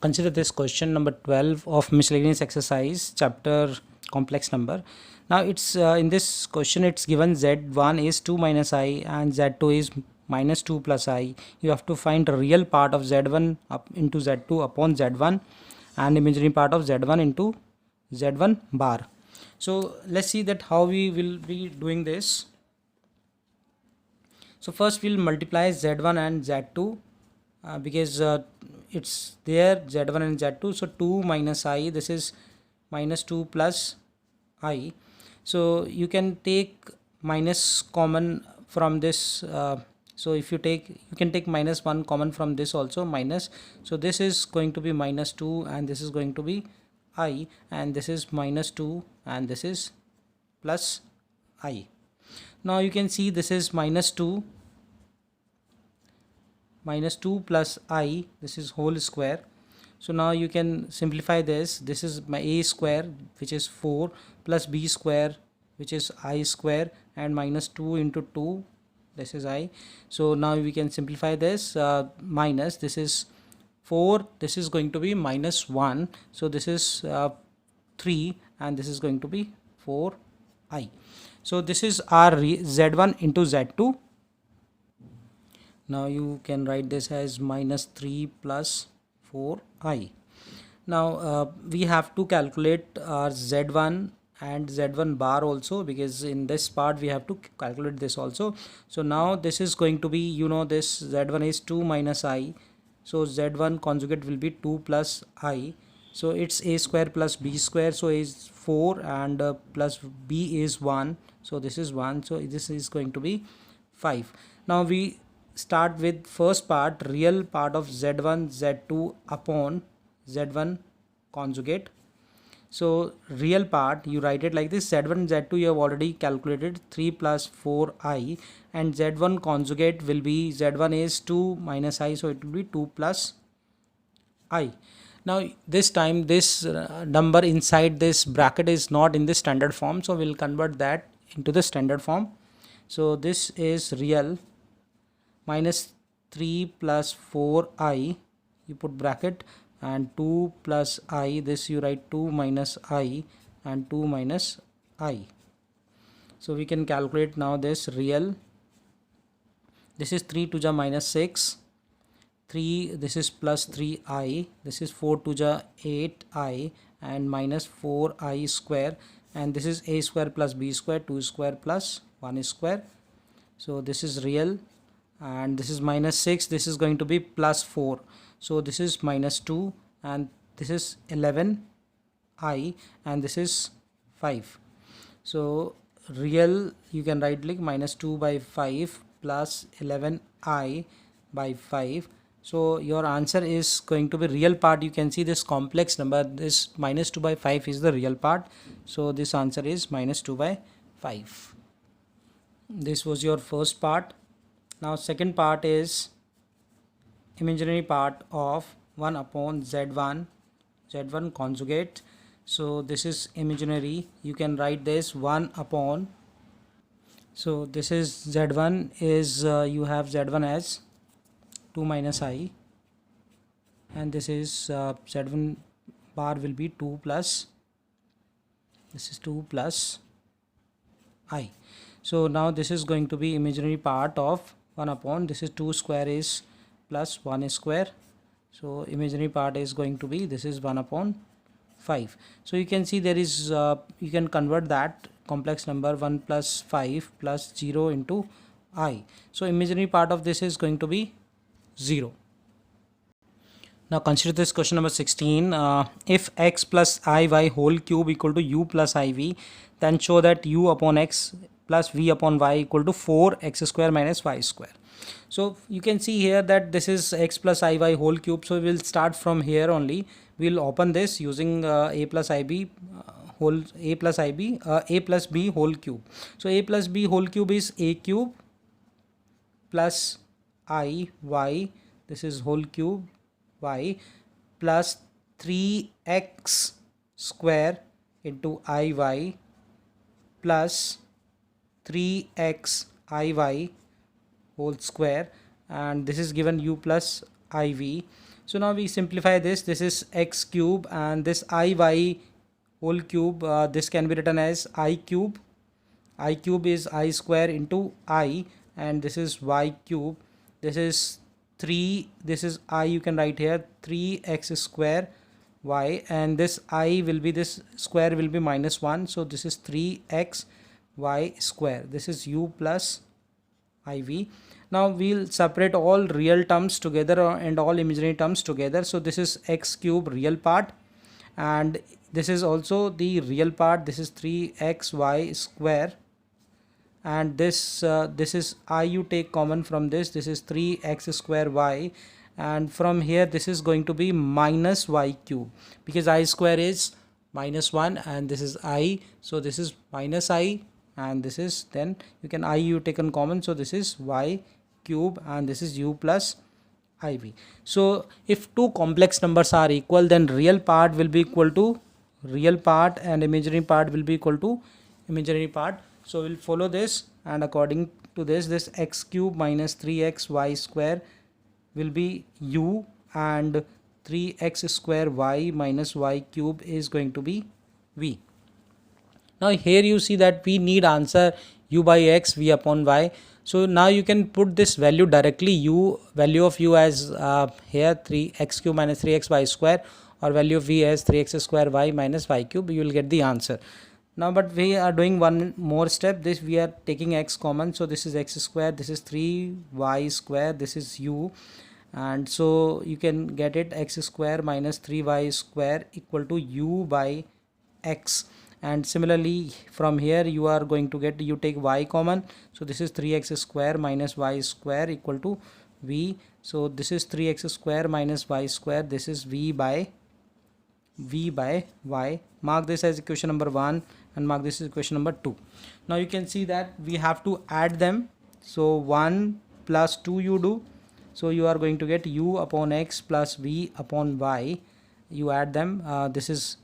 consider this question number 12 of miscellaneous exercise chapter complex number. Now it's in this question it's given z1 is 2 minus I and z2 is minus 2 plus I. You have to find the real part of z1 up into z2 upon z1 and imaginary part of z1 into z1 bar. So let's see that how we will be doing this. So first we'll multiply z1 and z2 because it's there z1 and z2. So 2 minus I, this is minus 2 plus I. So you can take minus common from this. So if you can take minus 1 common from this also, minus. So this is going to be minus 2 and this is going to be I, and this is minus 2 and this is plus I. Now you can see this is minus 2 plus I, this is whole square. So now you can simplify this. This is my a square, which is 4, plus b square, which is I square, and minus 2 into 2, this is I. So now we can simplify this. Minus, this is 4, this is going to be minus 1, so this is 3 and this is going to be 4I. So this is our z1 into z2. Now you can write this as minus 3 plus 4I. Now we have to calculate our z1 and z1 bar also, because in this part we have to calculate this also. So now this is going to be, this z1 is 2 minus I, so z1 conjugate will be 2 plus I. So it's a square plus b square, so is 4 and plus b is 1, so this is 1, so this is going to be 5. Now we start with first part, real part of z1 z2 upon z1 conjugate. So real part, you write it like this: z1 z2 you have already calculated 3 plus 4I, and z1 conjugate will be, z1 is 2 minus I, so it will be 2 plus I. Now this time this number inside this bracket is not in the standard form, so we'll convert that into the standard form. So this is real minus 3 plus 4I, you put bracket, and 2 plus I, this you write 2 minus I and 2 minus I. So we can calculate now this real. This is 3 to the minus 6, 3, this is plus 3I, this is 4 to the 8I and minus 4I square, and this is a square plus b square, 2 square plus 1 square. So this is real, and this is minus 6, this is going to be plus 4, so this is minus 2, and this is 11I and this is 5. So real, you can write like minus 2 by 5 plus 11I by 5. So your answer is going to be real part. You can see this complex number, this minus 2 by 5 is the real part, so this answer is minus 2 by 5. This was your first part. Now second part is imaginary part of 1 upon z1 conjugate. So this is imaginary, you can write this 1 upon, so this is z1 is you have z1 as 2 minus I, and this is z1 bar will be 2 plus, this is 2 plus I. So now this is going to be imaginary part of 1 upon, this is 2 square is plus 1 square, so imaginary part is going to be, this is 1 upon 5. So you can see there is you can convert that complex number 1 plus 5 plus 0 into I. So imaginary part of this is going to be 0. Now consider this question number 16. If x plus iy whole cube equal to u plus iv, then show that u upon x plus v upon y equal to 4x square minus y square. So you can see here that this is x plus iy whole cube, so we'll start from here only. We'll open this using a plus b whole cube. So a plus b whole cube is a cube plus I y, this is whole cube y, plus 3x square into iy plus 3x iy whole square, and this is given u plus iv. So now we simplify this. This is x cube, and this iy whole cube, this can be written as I cube. I cube is I square into I, and this is y cube. This is 3, this is I, you can write here 3x square y, and this I will be, this square will be -1, so this is 3x y square. This is u plus iv. Now we'll separate all real terms together and all imaginary terms together. So this is x cube real part, and this is also the real part. This is 3xy square, and this is I, you take common from this. This is 3x square y, and from here this is going to be minus y cube, because I square is -1 and this is I, so this is minus I, and this is, then you can I, you taken common, so this is y cube, and this is u plus iv. So if two complex numbers are equal, then real part will be equal to real part and imaginary part will be equal to imaginary part. So we'll follow this, and according to this x cube minus 3xy square will be u, and 3x square y minus y cube is going to be v. Now here you see that we need answer u by x, v upon y. So now you can put this value directly, u, value of u as here 3x cube minus 3xy square, or value of v as 3x square y minus y cube. You will get the answer. Now but we are doing one more step. This we are taking x common, so this is x square, this is 3y square, this is u, and so you can get it x square minus 3y square equal to u by x. And similarly from here you are going to get, you take y common, so this is 3x square minus y square equal to v. So this is 3x square minus y square, this is v by y. Mark this as equation number 1 and mark this as equation number 2. Now you can see that we have to add them. So 1 plus 2 you do, so you are going to get u upon x plus v upon y. You add them. This is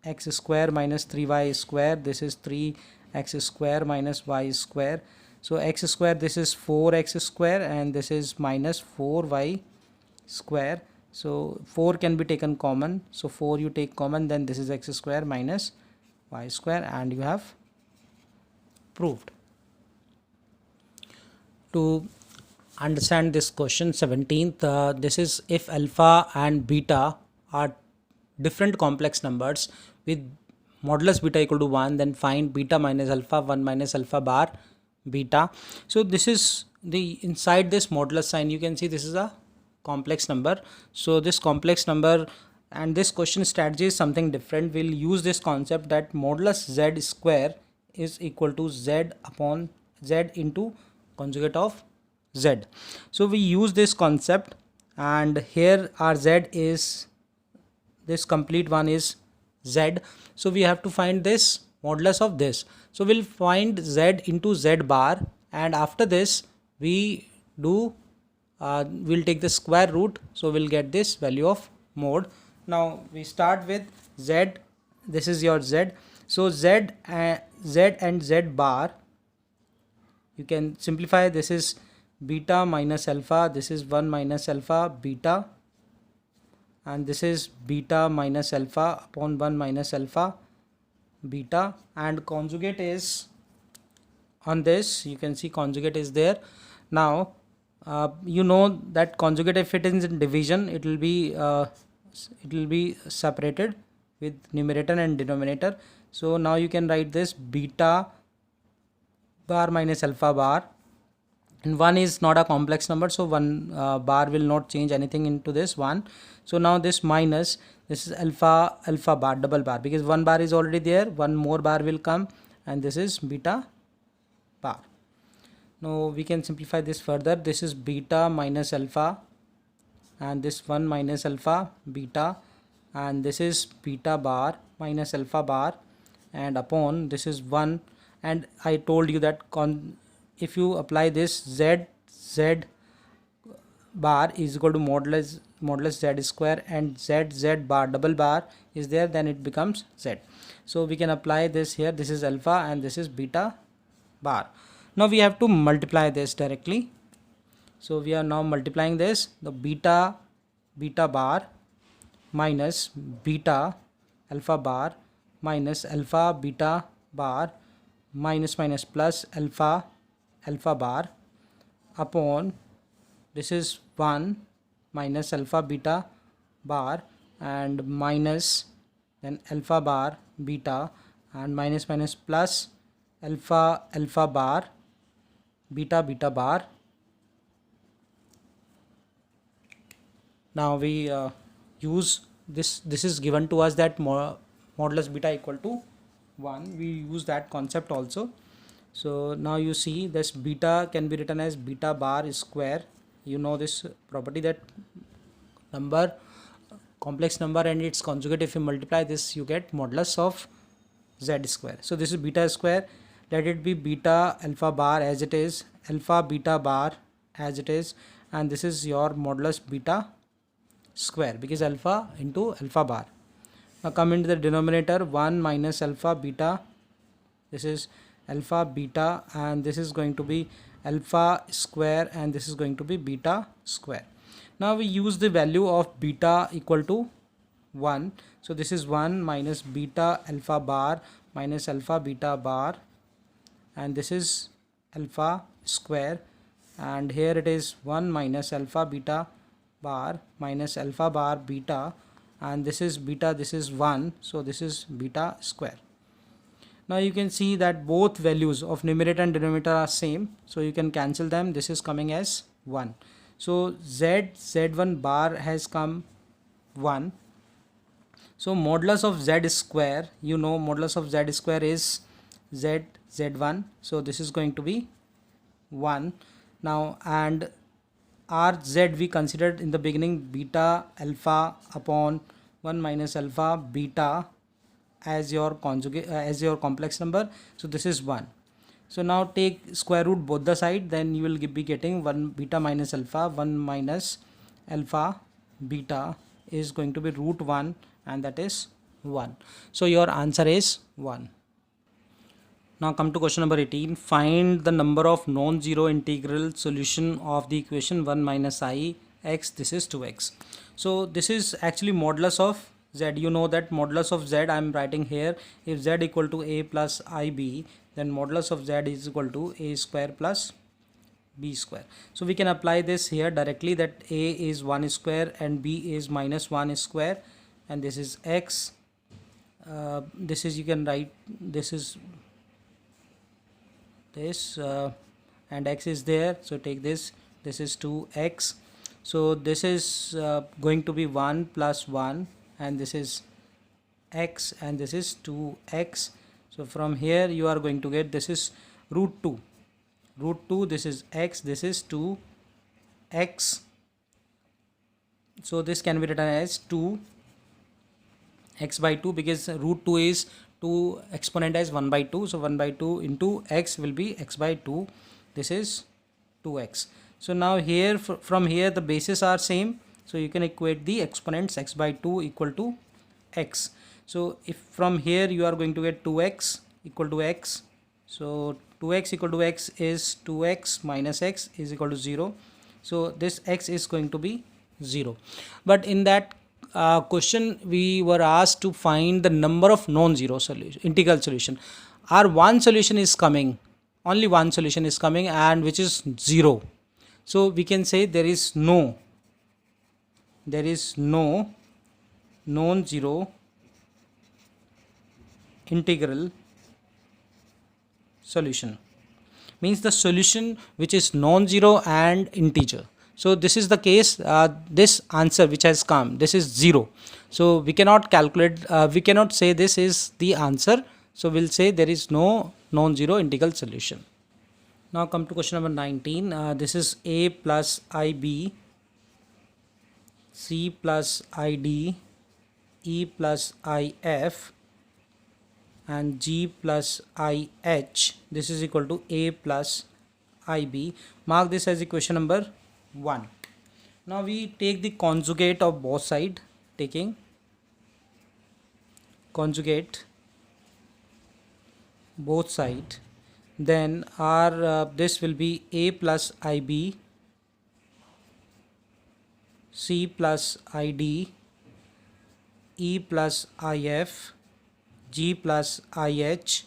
x square minus 3y square, this is 3x square minus y square. So x square, this is 4x square, and this is minus 4y square. So 4 can be taken common, so 4 you take common, then this is x square minus y square, and you have proved. To understand this question 17th, this is if alpha and beta are different complex numbers with modulus beta equal to 1, then find beta minus alpha 1 minus alpha bar beta. So this is the, inside this modulus sign you can see this is a complex number. So this complex number, and this question strategy is something different. We'll use this concept that modulus z square is equal to z upon z into conjugate of z. So we use this concept, and here our z is, this complete one is z, so we have to find this modulus of this. So we'll find z into z bar, and after this we do we'll take the square root, so we'll get this value of mod. Now we start with z, this is your z, so z and z bar you can simplify. This is beta minus alpha, this is 1 minus alpha beta, and this is beta minus alpha upon 1 minus alpha beta, and conjugate is on this, you can see conjugate is there. Now you know that conjugate, if it is in division, it will be separated with numerator and denominator. So now you can write this beta bar minus alpha bar, and 1 is not a complex number, so 1 bar will not change anything into this 1. So now this minus, this is alpha bar, double bar, because 1 bar is already there, 1 more bar will come, and this is beta bar. Now we can simplify this further. This is beta minus alpha, and this 1 minus alpha beta, and this is beta bar minus alpha bar, and upon this is 1. And I told you that if you apply this z bar is equal to modulus z square, and z bar double bar is there, then it becomes z. So we can apply this here. This is alpha and this is beta bar. Now we have to multiply this directly. So we are now multiplying this. The beta beta bar minus beta alpha bar minus alpha beta bar minus minus plus alpha alpha bar upon this is 1 minus alpha beta bar and minus then alpha bar beta and minus minus plus alpha alpha bar beta beta bar. Now we use this is given to us that modulus beta equal to 1. We use that concept also. So now you see this beta can be written as beta bar square. You know this property that number complex number and its conjugate, if you multiply this you get modulus of z square. So this is beta square. Let it be beta alpha bar as it is, alpha beta bar as it is, and this is your modulus beta square because alpha into alpha bar. Now come into the denominator, 1 minus alpha beta, this is alpha beta and this is going to be alpha square and this is going to be beta square. Now we use the value of beta equal to 1. So this is 1 minus beta alpha bar minus alpha beta bar and this is alpha square, and here it is 1 minus alpha beta bar minus alpha bar beta and this is beta, this is 1, so this is beta square. Now you can see that both values of numerator and denominator are same, so you can cancel them. This is coming as 1. So z1 bar has come 1. So modulus of z square, you know modulus of z square is z1, so this is going to be 1. Now and our z we considered in the beginning beta alpha upon 1 minus alpha beta as your conjugate as your complex number, so this is 1. So now take square root both the side, then you will be getting 1 beta minus alpha, 1 minus alpha beta is going to be root 1 and that is 1. So your answer is 1. Now come to question number 18. Find the number of non-zero integral solution of the equation 1 minus I x, this is 2x. So this is actually modulus of z. You know that modulus of z I am writing here. If z equal to a plus ib, then modulus of z is equal to a square plus b square. So we can apply this here directly, that a is 1 square and b is minus 1 square and this is x. This is, you can write, this is this and x is there, so take this, this is 2x. So this is going to be 1 plus 1 and this is x and this is 2x. So from here you are going to get, this is root 2, this is x, this is 2x. So this can be written as 2 x by 2 because root 2 is 2 exponent as 1 by 2, so 1 by 2 into x will be x by 2, this is 2x. So now here from here the bases are same, so you can equate the exponents x by 2 equal to x. So if from here you are going to get 2x equal to x, so 2x equal to x is 2x minus x is equal to 0, so this x is going to be 0. But in that question we were asked to find the number of non-zero solution integral solution. Our one solution is coming, only one solution is coming, and which is 0. So we can say there is no non-zero integral solution, means the solution which is non-zero and integer. So this is the case, this answer which has come, this is 0. So we cannot calculate, we cannot say this is the answer. So we'll say there is no non-zero integral solution. Now come to question number 19. This is a plus ib, c plus id, e plus if and g plus ih. This is equal to a plus ib. Mark this as equation number 1. Now we take the conjugate of both sides, taking conjugate both side, then our this will be a plus ib C plus ID, E plus IF, G plus IH,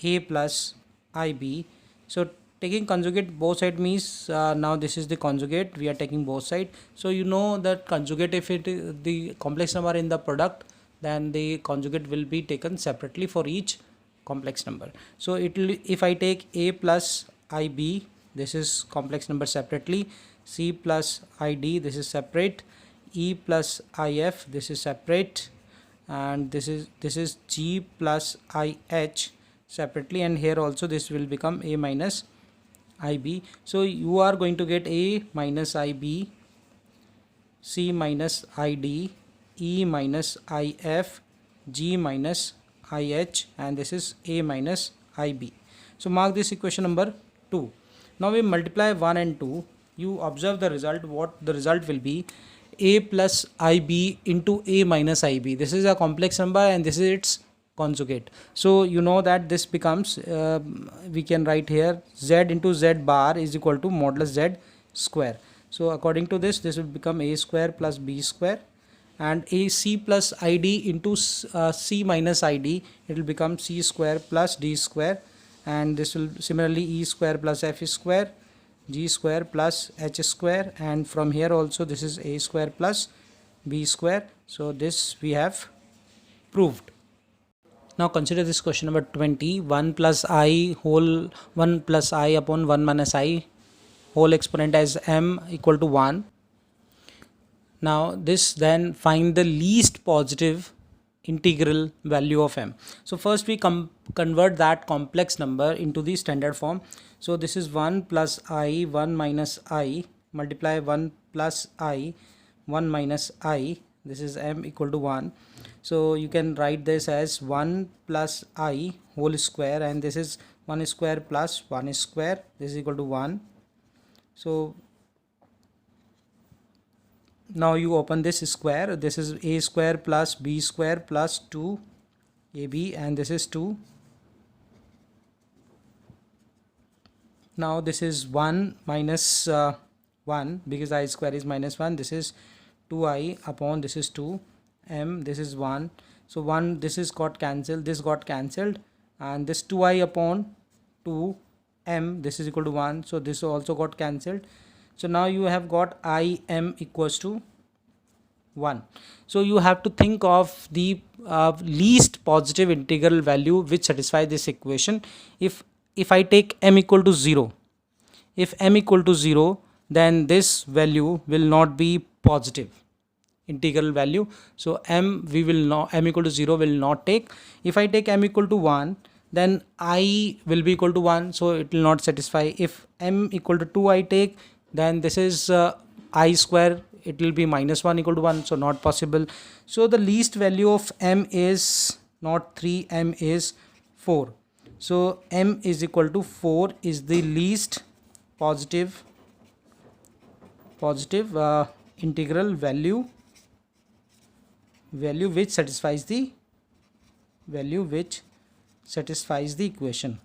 A plus IB. So taking conjugate both side means now this is the conjugate, we are taking both side. So you know that conjugate, if it is the complex number in the product, then the conjugate will be taken separately for each complex number. So it will, if I take A plus IB, this is complex number separately, C plus ID, this is separate, E plus IF, this is separate, and this is G plus IH separately, and here also this will become A minus IB. So you are going to get A minus IB, C minus ID, E minus IF, G minus IH, and this is A minus IB. So mark this equation number 2. Now we multiply 1 and 2. You observe the result. What the result will be? A plus IB into A minus IB. This is a complex number and this is its conjugate. So you know that this becomes, we can write here Z into Z bar is equal to modulus Z square. So according to this will become A square plus B square, and A C plus ID into C minus ID, it will become C square plus D square, and this will similarly E square plus F square, G square plus H square, and from here also this is A square plus B square. So this we have proved. Now consider this question number 20. 1 plus I upon 1 minus I whole exponent as m equal to 1. Now this, then find the least positive integral value of m. So first we convert that complex number into the standard form. So this is 1 plus I, 1 minus I, multiply 1 plus I, 1 minus I, this is m equal to 1. So you can write this as 1 plus I whole square, and this is 1 square plus 1 square, this is equal to 1. So now you open this square, this is A square plus B square plus 2AB, and this is 2. Now this is 1 minus 1, because I square is minus 1, this is 2I upon this is 2m, this is 1. So 1, this is got cancelled, this got cancelled, and this 2I upon 2m, this is equal to 1. So this also got cancelled. So now you have got Im equals to 1. So you have to think of the least positive integral value which satisfies this equation. If I take m equal to 0, if m equal to 0, then this value will not be positive integral value. So m equal to 0 will not take. If I take m equal to 1, then I will be equal to 1, so it will not satisfy. If m equal to 2 I take, then this is I square, it will be minus 1 equal to 1, so not possible. So the least value of m is not 3, m is 4. So m is equal to 4 is the least positive integral value which satisfies the equation.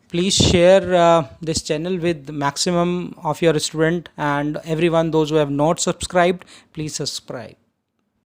Please share this channel with maximum of your student, and everyone, those who have not subscribed, please subscribe.